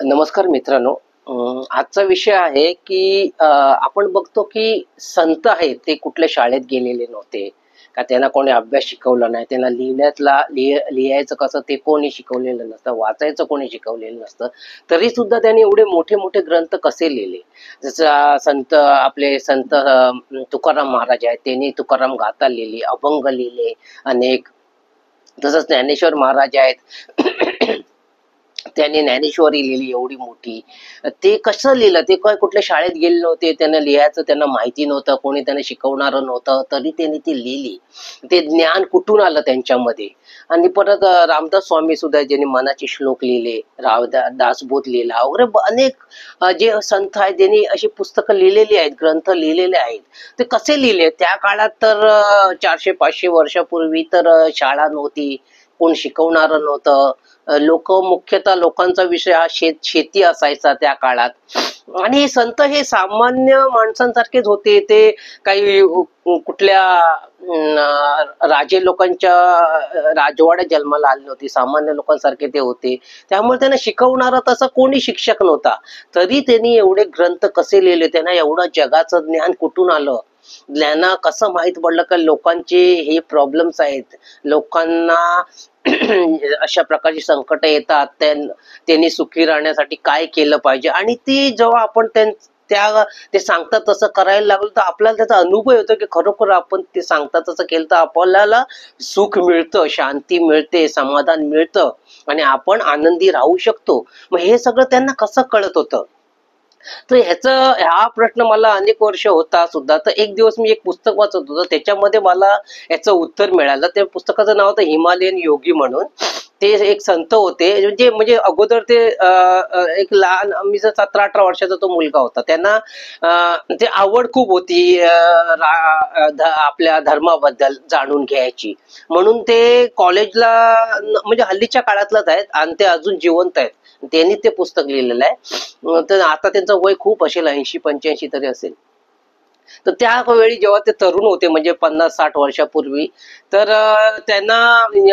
नमस्कार मित्रांनो. आजचा विषय आहे की आपण बघतो की संत आहेत ते कुठल्या शाळेत गेलेले नव्हते का त्यांना कोणी अभ्यास शिकवला नाही. त्यांना लिहायचं कसं ते कोणी शिकवलेलं नसतं, वाचायचं कोणी शिकवलेलं नसतं. तरी सुद्धा त्यांनी एवढे मोठे मोठे ग्रंथ कसे लिहिले. जसं संत आपले संत तुकाराम महाराज आहेत, त्यांनी तुकाराम गाथा लिहिली, अभंग लिहिले अनेक. तसंच ज्ञानेश्वर महाराज आहेत, त्यांनी ज्ञानेश्वरी लिहिली एवढी मोठी. ते कसं लिहिलं, ते काय कुठल्या शाळेत गेले नव्हते, त्यांना लिहायचं त्यांना माहिती नव्हतं, कोणी त्यांना शिकवणारं नव्हतं, तरी त्यांनी ती लिहिली. ते ज्ञान कुठून आलं त्यांच्यामध्ये. आणि परत रामदास स्वामी सुद्धा ज्यांनी मनाचे श्लोक लिहिले, दासबोध लिहिला वगैरे अनेक जे संत आहेत त्यांनी अशी पुस्तकं लिहिलेली आहेत, ग्रंथ लिहिलेले आहेत. ते कसे लिहिले त्या काळात तर 400-500 वर्षापूर्वी तर शाळा नव्हती, कोण शिकवणारं नव्हतं. लोक मुख्यतः लोकांचा विषय हा शेती असायचा त्या काळात. आणि हे संत हे सामान्य माणसांसारखेच होते. ते काही कुठल्या राजे लोकांच्या राजवाड्यात जन्माला आले नव्हते, सामान्य लोकांसारखे ते होते. त्यामुळे त्यांना शिकवणारा तसा कोणी शिक्षक नव्हता. तरी त्यांनी एवढे ग्रंथ कसे लिहिले, त्यांना एवढं जगाचं ज्ञान कुठून आलं, ज्ञाना कसं माहित पडलं का लोकांचे हे प्रॉब्लेम्स आहेत, लोकांना अशा प्रकारची संकट येतात, त्यांनी सुखी राहण्यासाठी काय केलं पाहिजे. आणि ती जेव्हा आपण ते सांगतात तसं करायला लागलो तर आपल्याला त्याचा अनुभव येतो की खरोखर आपण ते सांगतात तसं केलं तर आपल्याला सुख मिळतं, शांती मिळते, समाधान मिळतं आणि आपण आनंदी राहू शकतो. मग हे सगळं त्यांना कसं कळत होतं. तर हा प्रश्न मला अनेक वर्ष होता सुद्धा. तर एक दिवस मी एक पुस्तक वाचत होतो, त्याच्यामध्ये मला याचं उत्तर मिळालं. त्या पुस्तकाचं नाव होतं हिमालयन योगी म्हणून. ते एक संत होते, म्हणजे अगोदर ते एक लहान, मी जर 17-18 वर्षाचा तो मुलगा होता. त्यांना ते आवड खूप होती आपल्या धर्माबद्दल जाणून घ्यायची. म्हणून ते कॉलेजला, म्हणजे हल्लीच्या काळातलंच आहेत आणि ते अजून जिवंत आहेत, त्यांनी ते पुस्तक लिहिलेलं आहे. तर आता त्यांचं वय खूप असेल, 80-85 तरी असेल. तर त्यावेळी जेव्हा ते तरुण होते, म्हणजे 50-60 वर्षापूर्वी, तर त्यांना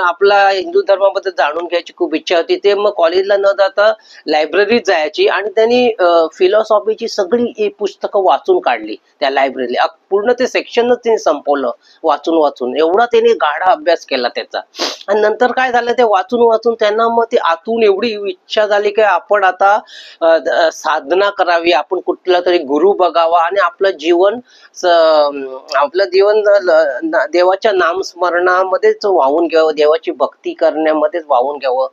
आपला हिंदू धर्माबद्दल जाणून घ्यायची खूप इच्छा होती. ते मग कॉलेजला न जाता लायब्ररीत जायची आणि त्यांनी फिलॉसॉफीची सगळी पुस्तकं वाचून काढली त्या लायब्ररीला. पूर्ण ते सेक्शनच त्यांनी संपवलं वाचून वाचून. एवढा त्यांनी गाढा अभ्यास केला त्याचा. आणि नंतर काय झालं, ते वाचून वाचून त्यांना मग ते आतून एवढी इच्छा झाली की आपण आता साधना करावी, आपण कुठला तरी गुरु बघावा आणि आपलं जीवन देवाच्या नामस्मरणामध्येच वाहून घ्यावं, देवाची भक्ती करण्यामध्येच वाहून घ्यावं,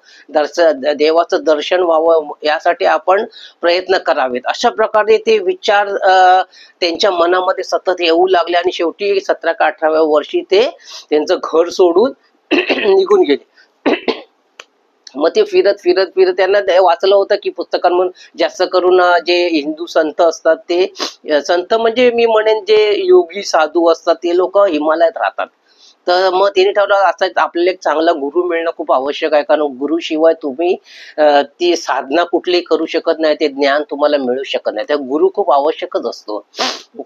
देवाचं दर्शन व्हावं, यासाठी आपण प्रयत्न करावेत. अशा प्रकारे ते विचार त्यांच्या मनामध्ये सतत येऊ लागले आणि शेवटी 17 का 18व्या वर्षी ते त्यांचं घर सोडून निघून गेले. मग ते फिरत फिरत फिरत त्यांना वाचलं होतं की पुस्तकांमधून जास्त करून जे हिंदू संत असतात, ते संत म्हणजे मी म्हणेन जे योगी साधू असतात, ते लोक हिमालयात राहतात. तर मग त्यांनी ठरवलं असं आपल्याला एक चांगला गुरु मिळणं खूप आवश्यक आहे, कारण गुरुशिवाय तुम्ही ती साधना कुठलीही करू शकत नाही, ते ज्ञान तुम्हाला मिळू शकत नाही. त्या गुरु खूप आवश्यकच असतो.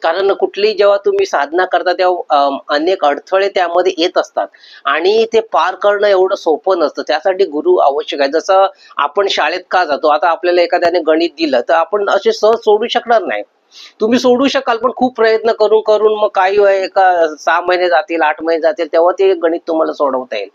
कारण कुठलीही जेव्हा तुम्ही साधना करता तेव्हा अनेक अडथळे त्यामध्ये येत असतात आणि ते पार करणं एवढं सोपं नसतं. त्यासाठी गुरु आवश्यक आहे. जसं आपण शाळेत का जातो, आता आपल्याला एखाद्याने गणित दिलं तर आपण असे सहज सोडू शकणार नाही. तुम्ही सोडू शकाल, पण खूप प्रयत्न करून करून मग काही एका 6 महिने जातील, 8 महिने जातील, तेव्हा ते गणित तुम्हाला सोडवता येईल.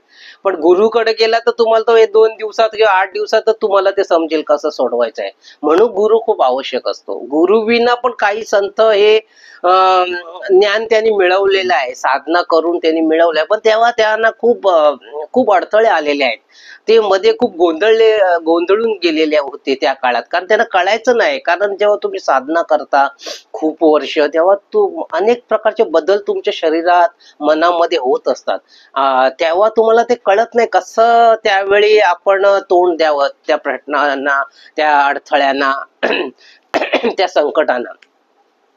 पण गुरुकडे गेला तर तुम्हाला तो 2 दिवसात किंवा 8 दिवसात तुम्हाला ते समजेल कसं सोडवायचं आहे. म्हणून गुरु खूप आवश्यक असतो. गुरु विना पण काही संत हे ज्ञान त्यांनी मिळवलेलं आहे, साधना करून त्यांनी मिळवलं आहे, पण तेव्हा त्यांना खूप अडथळे आलेले आहेत. ते मध्ये खूप गोंधळून गेलेले होते त्या काळात, कारण त्यांना कळायचं नाही. कारण जेव्हा तुम्ही साधना करता खूप वर्ष, तेव्हा अनेक प्रकारचे बदल तुमच्या शरीरात, मनामध्ये होत असतात. तेव्हा तुम्हाला ते कळत नाही कसं त्यावेळी आपण तोंड द्यावं त्या प्रश्नांना, त्या अडथळ्यांना, त्या संकटांना.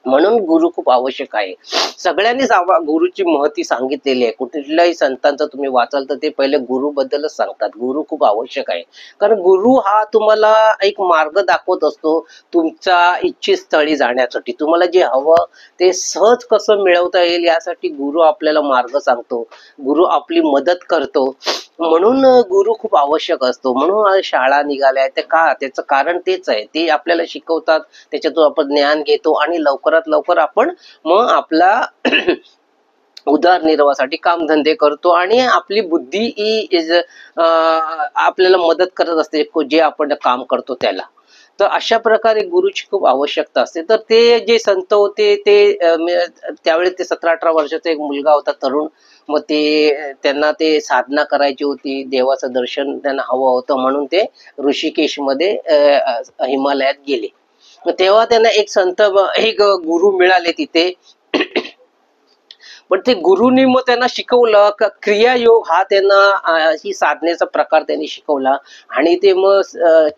म्हणून गुरु खूप आवश्यक आहे. सगळ्यांनीच गुरुची महती सांगितलेली आहे. कुठल्याही संतांचं तुम्ही वाचाल तर ते पहिले गुरु बद्दलच सांगतात. गुरु खूप आवश्यक आहे, कारण गुरु हा तुम्हाला एक मार्ग दाखवत असतो तुमच्या इच्छित स्थळी जाण्यासाठी. तुम्हाला जे हवं ते सहज कसं मिळवता येईल यासाठी गुरु आपल्याला मार्ग सांगतो, गुरु आपली मदत करतो. म्हणून गुरु खूप आवश्यक असतो. म्हणून आज शाळा निघाल्या त्या का, त्याचं कारण तेच आहे. ते आपल्याला शिकवतात, त्याच्यातून आपण ज्ञान घेतो आणि लवकरात लवकर आपण मग आपला उदरनिर्वाहासाठी कामधंदे करतो आणि आपली बुद्धी ही आपल्याला मदत करत असते जे आपण काम करतो त्याला. तर अशा प्रकारे गुरुची खूप आवश्यकता असते. तर ते जे संत होते ते त्यावेळेस ते 17-18 वर्षाचा एक मुलगा होता, तरुण. मग ते त्यांना ते साधना करायची होती, देवाचं दर्शन त्यांना हवं होतं, म्हणून ते ऋषिकेशमध्ये हिमालयात गेले. मग तेव्हा त्यांना एक एक गुरु मिळाले तिथे. पण ते गुरुनी मग त्यांना शिकवलं का क्रियायोग हा त्यांना ही साधनेचा प्रकार त्यांनी शिकवला. आणि ते मग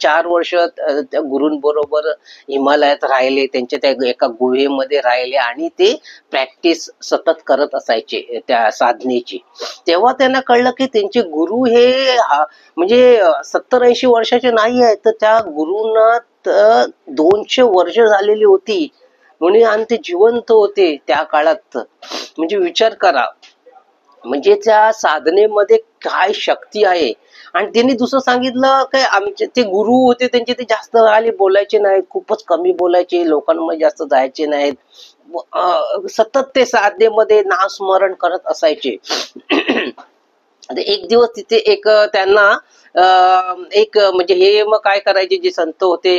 4 वर्ष त्या गुरूंबरोबर हिमालयात राहिले, त्यांच्या त्या एका गुहेमध्ये राहिले आणि ते प्रॅक्टिस सतत करत असायचे त्या साधनेची. तेव्हा त्यांना कळलं की त्यांचे गुरु हे म्हणजे 70-80 वर्षाचे नाही आहेत, तर त्या गुरूंना 200 वर्ष झालेली होती म्हणे आणि ते जिवंत होते त्या काळात. म्हणजे विचार करा, म्हणजे त्या साधनेमध्ये काय शक्ती आहे. आणि त्यांनी दुसरं सांगितलं काय, आमचे ते गुरु होते त्यांचे ते जास्त आले बोलायचे नाहीत, खूपच कमी बोलायचे, लोकांमध्ये जास्त जायचे नाहीत, सतत ते साधनेमध्ये नामस्मरण करत असायचे. एक दिवस तिथे एक त्यांना एक म्हणजे हे मग काय करायचे जे संत होते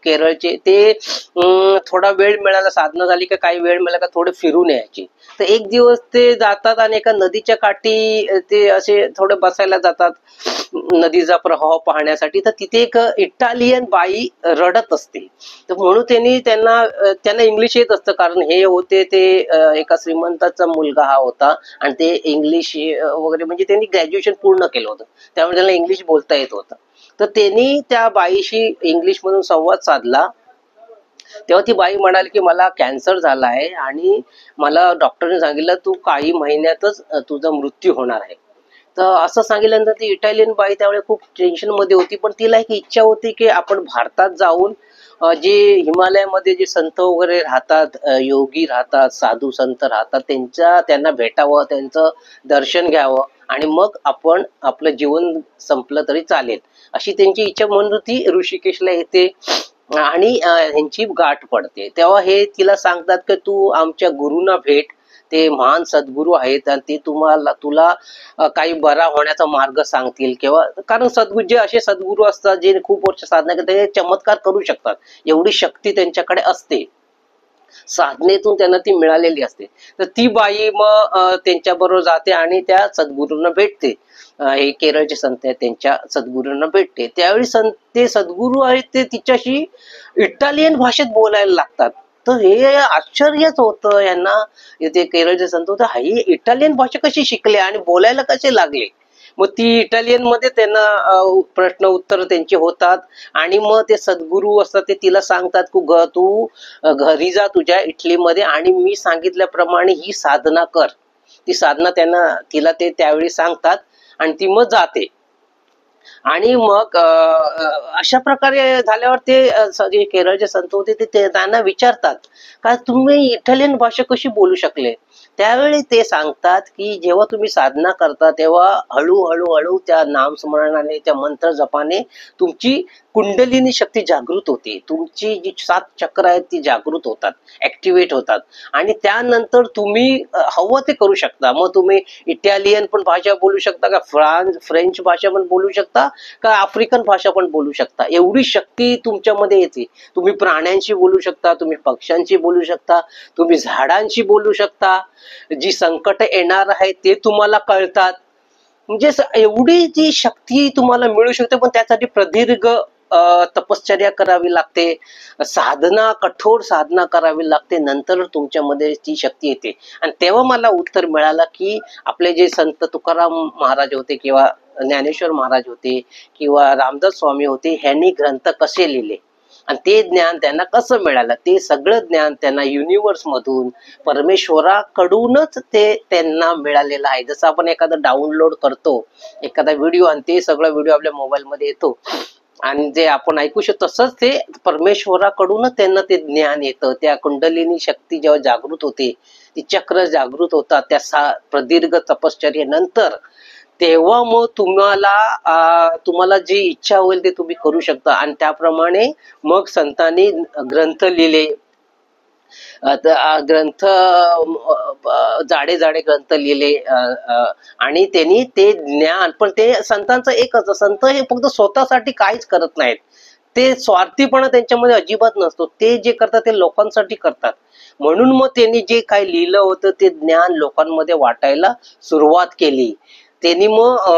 केरळचे, ते थोडा वेळ मिळाला, साधना झाली का काही वेळ मिळाला का थोडे फिरून यायचे. तर एक दिवस ते जातात आणि एका नदीच्या काठी ते असे थोडे बसायला जातात नदीचा प्रवाह पाहण्यासाठी. तर तिथे एक इटालियन बाई रडत असते. तर म्हणून त्यांना इंग्लिश येत असतं, कारण हे होते ते एका श्रीमंताचा मुलगा हा होता आणि ते इंग्लिश वगैरे म्हणजे त्यांनी ग्रॅज्युएशन पूर्ण केलं होतं, त्यामुळे त्यांना इंग्लिश बोलता येत होतं. तर त्यांनी त्या बाईशी इंग्लिश मधून संवाद साधला. तेव्हा ती बाई म्हणाली की मला कॅन्सर झाला आहे आणि मला डॉक्टरने सांगितलं तू काही महिन्यातच तुझा मृत्यू होणार आहे. तर असं सांगितल्यानंतर ती इटालियन बाई त्यावेळी खूप टेन्शन मध्ये होती. पण तिला एक इच्छा होती की आपण भारतात जाऊन जे हिमालयामध्ये जे संत वगैरे राहतात, योगी राहतात, साधू संत राहतात, त्यांना भेटावं, त्यांचं दर्शन घ्यावं आणि मग आपण आपलं जीवन संपलं तरी चालेल, अशी त्यांची इच्छा. म्हणून ती ऋषिकेशला येते आणि ह्यांची गाठ पडते. तेव्हा हे तिला सांगतात की तू आमच्या गुरुंना भेट, ते महान सद्गुरू आहेत आणि ते तुला काही बरा होण्याचा मार्ग सांगतील. किंवा कारण जे असे सद्गुरू असतात जे खूप वर्ष साधना करतात ते चमत्कार करू शकतात, एवढी शक्ती त्यांच्याकडे असते, साधनेतून त्यांना ती मिळालेली असते. तर ती बाई मग त्यांच्या बरोबर जाते आणि त्या सद्गुरूंना भेटते. हे केरळचे संत आहेत त्यांच्या सद्गुरूंना भेटते. त्यावेळी ते सद्गुरू आहेत ते तिच्याशी इटालियन भाषेत बोलायला लागतात. तर हे आश्चर्यच होतं यांना, ते केरळचे संत होते, हे इटालियन भाषा कशी शिकले आणि बोलायला कसे लागले. मग ती इटालियन मध्ये त्यांना प्रश्न उत्तर त्यांचे होतात आणि मग ते सद्गुरू असतात ते तिला सांगतात की तू घरी जा तुझ्या इटलीमध्ये आणि मी सांगितल्याप्रमाणे ही साधना कर. ती साधना तिला ते त्यावेळी सांगतात आणि ती मग जाते. आणि मग अशा प्रकारे झाल्यावर ते जे केरळचे संत होते ते त्यांना विचारतात का तुम्ही इटालियन भाषा कशी बोलू शकले. त्यावेळी ते सांगतात की जेव्हा तुम्ही साधना करता तेव्हा हळूहळू हळू त्या नामस्मरणाने, त्या मंत्र जपाने तुमची कुंडलिनी शक्ती जागृत होते, तुमची जी 7 चक्र आहेत ती जागृत होतात, ऍक्टिव्हेट होतात आणि त्यानंतर तुम्ही हवं ते करू शकता. मग तुम्ही इटालियन पण भाषा बोलू शकता का, फ्रेंच भाषा पण बोलू शकता का, आफ्रिकन भाषा पण बोलू शकता. एवढी शक्ती तुमच्यामध्ये येते. तुम्ही प्राण्यांशी बोलू शकता, तुम्ही पक्ष्यांशी बोलू शकता, तुम्ही झाडांशी बोलू शकता, जी संकट येणार आहे ते तुम्हाला कळतात. म्हणजे एवढी जी शक्ती तुम्हाला मिळू शकते. पण त्यासाठी प्रदीर्घ तपश्चर्या करावी लागते, साधना, कठोर साधना करावी लागते, नंतर तुमच्यामध्ये ती शक्ती येते. आणि तेव्हा मला उत्तर मिळालं की आपले जे संत तुकाराम महाराज होते किंवा ज्ञानेश्वर महाराज होते किंवा रामदास स्वामी होते, ह्यांनी ग्रंथ कसे लिहिले आणि ते ज्ञान त्यांना कसं मिळालं. ते सगळं ज्ञान त्यांना युनिव्हर्स मधून, परमेश्वराकडूनच ते त्यांना मिळालेलं आहे. जसं आपण एखादा डाउनलोड करतो एखादा व्हिडिओ आणि ते सगळं व्हिडिओ आपल्या मोबाईल मध्ये येतो आणि जे आपण ऐकू शकतो, तसंच ते परमेश्वराकडूनच त्यांना ते ज्ञान येतं. त्या कुंडलिनी शक्ती जेव्हा जागृत होते, ती चक्र जागृत होतात, त्या प्रदीर्घ तपश्चर्येनंतर तेव्हा मग तुम्हाला जी इच्छा होईल ते तुम्ही करू शकता. आणि त्याप्रमाणे मग संतांनी ग्रंथ लिहिले. ग्रंथ जाडे जाडे ग्रंथ लिहिले. आणि त्यांनी ते ज्ञान, पण ते संतांचं एक असतं, संत हे फक्त स्वतःसाठी काहीच करत नाहीत. ते स्वार्थीपणा त्यांच्यामध्ये अजिबात नसतो. ते जे करतात ते लोकांसाठी करतात. म्हणून मग त्यांनी जे काही लिहिलं होतं ते ज्ञान लोकांमध्ये वाटायला सुरुवात केली. त्यांनी मग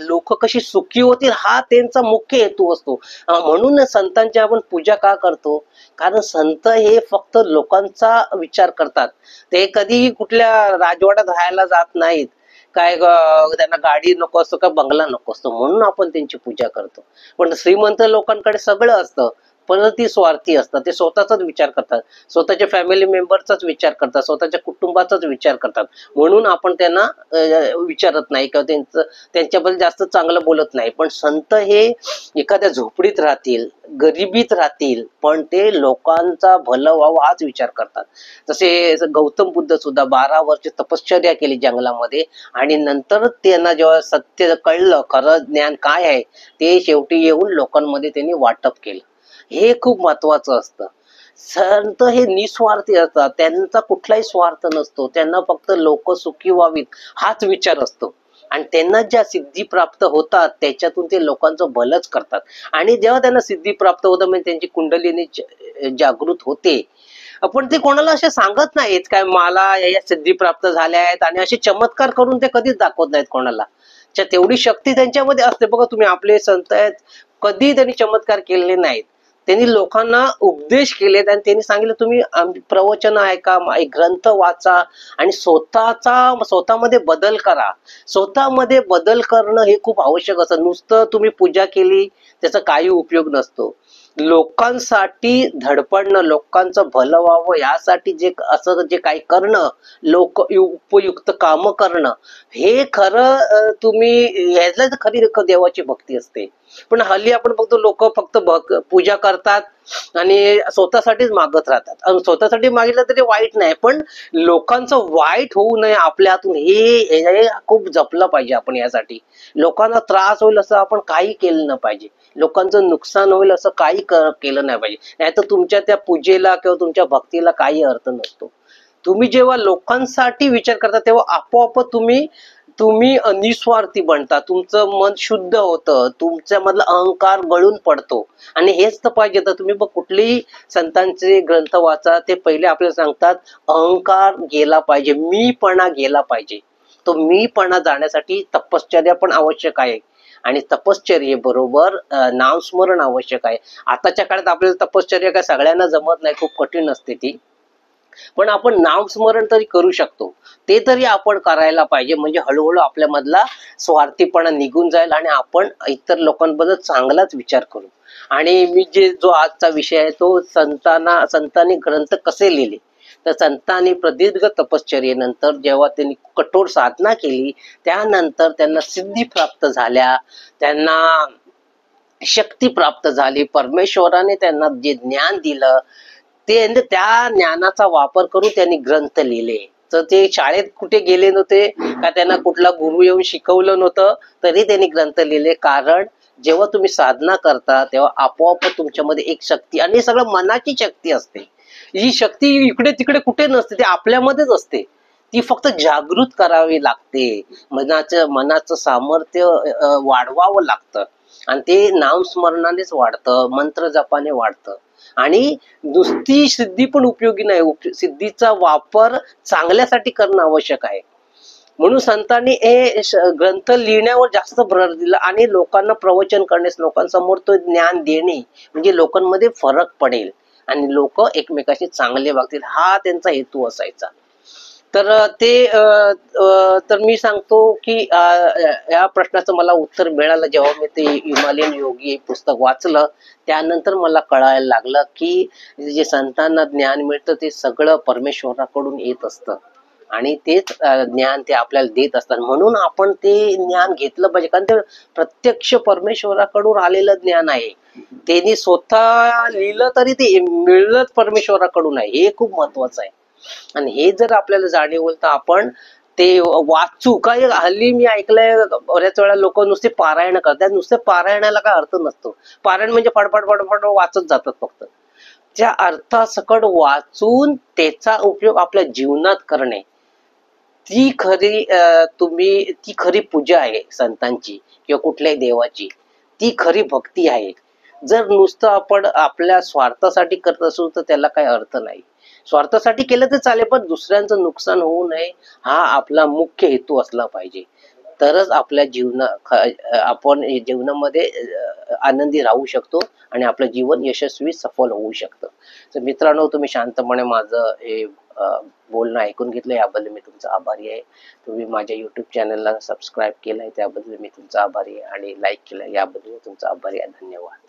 लोक कशी सुखी होतील हा त्यांचा मुख्य हेतू असतो. म्हणून संतांची आपण पूजा का करतो? कारण संत हे फक्त लोकांचा विचार करतात. ते कधीही कुठल्या राजवाड्यात राहायला जात नाहीत. त्यांना गाडी नको असतो का बंगला नको असतो, म्हणून आपण त्यांची पूजा करतो. पण श्रीमंत लोकांकडे सगळं असतं, पण ती स्वार्थी असतात. ते स्वतःचाच विचार करतात, स्वतःच्या फॅमिली मेंबरचाच विचार करतात, स्वतःच्या कुटुंबाचाच विचार करतात. म्हणून आपण त्यांना विचारत नाही किंवा त्यांच्याबद्दल जास्त चांगलं बोलत नाही. पण संत हे एखाद्या झोपडीत राहतील, गरिबीत राहतील, पण ते लोकांचा भलं व्हावं हाच विचार करतात. जसे गौतम बुद्ध सुद्धा 12 वर्ष तपश्चर्या केली जंगलामध्ये, आणि नंतर त्यांना जेव्हा सत्य कळलं, खरं ज्ञान काय आहे, ते शेवटी येऊन लोकांमध्ये त्यांनी वाटप केलं. हे खूप महत्वाचं असतं. संत हे निस्वार्थी असतात, त्यांचा कुठलाही स्वार्थ नसतो. त्यांना फक्त लोक सुखी व्हावीत हाच विचार असतो. आणि त्यांना ज्या सिद्धी प्राप्त होतात त्याच्यातून ते लोकांचं भलंच करतात. आणि जेव्हा त्यांना सिद्धी प्राप्त होतं म्हणजे त्यांची कुंडलिनी जागृत होते. पण ते कोणाला असे सांगत नाहीत काय मला या सिद्धी प्राप्त झाल्या आहेत, आणि असे चमत्कार करून ते कधीच दाखवत नाहीत कोणाला. तेवढी शक्ती त्यांच्यामध्ये असते. बघा तुम्ही, आपले संत आहेत, कधी त्यांनी चमत्कार केलेले नाहीत. त्यांनी लोकांना उपदेश केलेत आणि त्यांनी सांगितलं तुम्ही प्रवचन ऐका, ग्रंथ वाचा आणि स्वतःमध्ये बदल करा. स्वतःमध्ये बदल करणं हे खूप आवश्यक असतं. नुसतं तुम्ही पूजा केली त्याचा काही उपयोग नसतो. लोकांसाठी धडपडणं, लोकांचं भलं व्हावं यासाठी जे असं जे काही करणं, लोक उपयुक्त काम करणं, हे खरं तुम्ही यायला खरी देवाची भक्ती असते. पण हल्ली आपण बघतो लोक फक्त पूजा करतात आणि स्वतःसाठीच मागत राहतात. स्वतःसाठी मागितलं तरी वाईट नाही, पण लोकांचं वाईट होऊ नये आपल्या हातून हे खूप जपलं पाहिजे आपण. यासाठी लोकांना त्रास होईल असं आपण काही केलं नाही पाहिजे. लोकांचं नुकसान होईल असं काही केलं नाही पाहिजे. नाहीतर तुमच्या त्या पूजेला किंवा तुमच्या भक्तीला काही अर्थ नसतो. तुम्ही जेव्हा लोकांसाठी विचार करता तेव्हा आपोआप तुम्ही निस्वार्थी बनता. तुमचं मन शुद्ध होतं, तुमच्यामधला अहंकार गळून पडतो. आणि हेच तर पाहिजे. तर तुम्ही बघ कुठलेही संतांचे ग्रंथ वाचा, ते पहिले आपल्याला सांगतात अहंकार गेला पाहिजे, मीपणा गेला पाहिजे. तो मीपणा जाण्यासाठी तपश्चर्या पण आवश्यक आहे. आणि तपश्चर्येबरोबर नामस्मरण आवश्यक आहे. आताच्या काळात आपल्याला तपश्चर्या काय सगळ्यांना जमत नाही, खूप कठीण असते ती. पण आपण नामस्मरण तरी करू शकतो, ते तरी आपण करायला पाहिजे. म्हणजे हळूहळू आपल्यामधला स्वार्थीपणा निघून जाईल आणि आपण इतर लोकांबद्दल चांगलाच विचार करू. आणि मी जो आजचा विषय आहे तो संतांनी ग्रंथ कसे लिहिले. तर संतांनी प्रदीर्घ तपश्चर्येनंतर जेव्हा त्यांनी कठोर साधना केली, त्यानंतर त्यांना सिद्धी प्राप्त झाल्या, त्यांना शक्ती प्राप्त झाली. परमेश्वराने त्यांना जे ज्ञान दिलं त्या ज्ञानाचा वापर करून त्यांनी ग्रंथ लिहिले. तर ते शाळेत कुठे गेले नव्हते का, त्यांना कुठला गुरु येऊन शिकवलं नव्हतं, तरी त्यांनी ग्रंथ लिहिले. कारण जेव्हा तुम्ही साधना करता तेव्हा आपोआप तुमच्यामध्ये एक शक्ती, आणि सगळं मनाची शक्ती असते. ही शक्ती इकडे तिकडे कुठे नसते, ती आपल्यामध्येच असते. ती फक्त जागृत करावी लागते. मनाचं सामर्थ्य वाढवावं लागतं, आणि ते नामस्मरणानेच वाढतं, मंत्र जपाने वाढतं. आणि नुसती सिद्धी पण उपयोगी नाही, सिद्धीचा वापर चांगल्यासाठी करणं आवश्यक आहे. म्हणून संतांनी हे ग्रंथ लिहिण्यावर जास्त भर दिला आणि लोकांना प्रवचन करणे, लोकांसमोर तो ज्ञान देणे, म्हणजे लोकांमध्ये फरक पडेल आणि लोक एकमेकाशी चांगले वागतील, हा त्यांचा हेतू असायचा. तर तर मी सांगतो की या प्रश्नाचं मला उत्तर मिळालं जेव्हा मी ते हिमालयन योगी हे पुस्तक वाचलं. त्यानंतर मला कळायला लागलं की जे संतांना ज्ञान मिळतं ते सगळं परमेश्वराकडून येत असतं, आणि तेच ज्ञान ते आपल्याला देत असतात. म्हणून आपण ते ज्ञान घेतलं पाहिजे, कारण ते प्रत्यक्ष परमेश्वराकडून आलेलं ज्ञान आहे. त्यांनी स्वतः लिहिलं तरी ते मिळलंच परमेश्वराकडून आहे, हे खूप महत्वाचं आहे. आणि हे जर आपल्याला जाणीव होईल तर आपण ते वाचू काय. हल्ली मी ऐकलंय बऱ्याच वेळा लोक नुसते पारायण करतात. नुसते पारायणाला काय अर्थ नसतो. पारायण म्हणजे फडफड फडफड वाचत जातात फक्त. त्या अर्थासकट वाचून त्याचा उपयोग आपल्या जीवनात करणे, ती खरी ती खरी पूजा आहे संतांची किंवा कुठल्याही देवाची. ती खरी भक्ती आहे. जर नुसतं आपण आपल्या स्वार्थासाठी करत असू तर त्याला काही अर्थ नाही. स्वार्थासाठी केलं तर चालेल, पण दुसऱ्यांचं नुकसान होऊ नये हा आपला मुख्य हेतू असला पाहिजे. तरच आपल्या आपण जीवनामध्ये आनंदी राहू शकतो आणि आपलं जीवन यशस्वी सफल होऊ शकतं. तर मित्रांनो, तुम्ही शांतपणे माझं हे बोलणं ऐकून घेतलं याबद्दल मी तुमचा आभारी आहे. तुम्ही माझ्या YouTube चॅनलला सबस्क्राईब केलंय त्याबद्दल मी तुमचा आभारी आहे आणि लाईक केलं याबद्दल मी तुमचा आभारी आहे. धन्यवाद.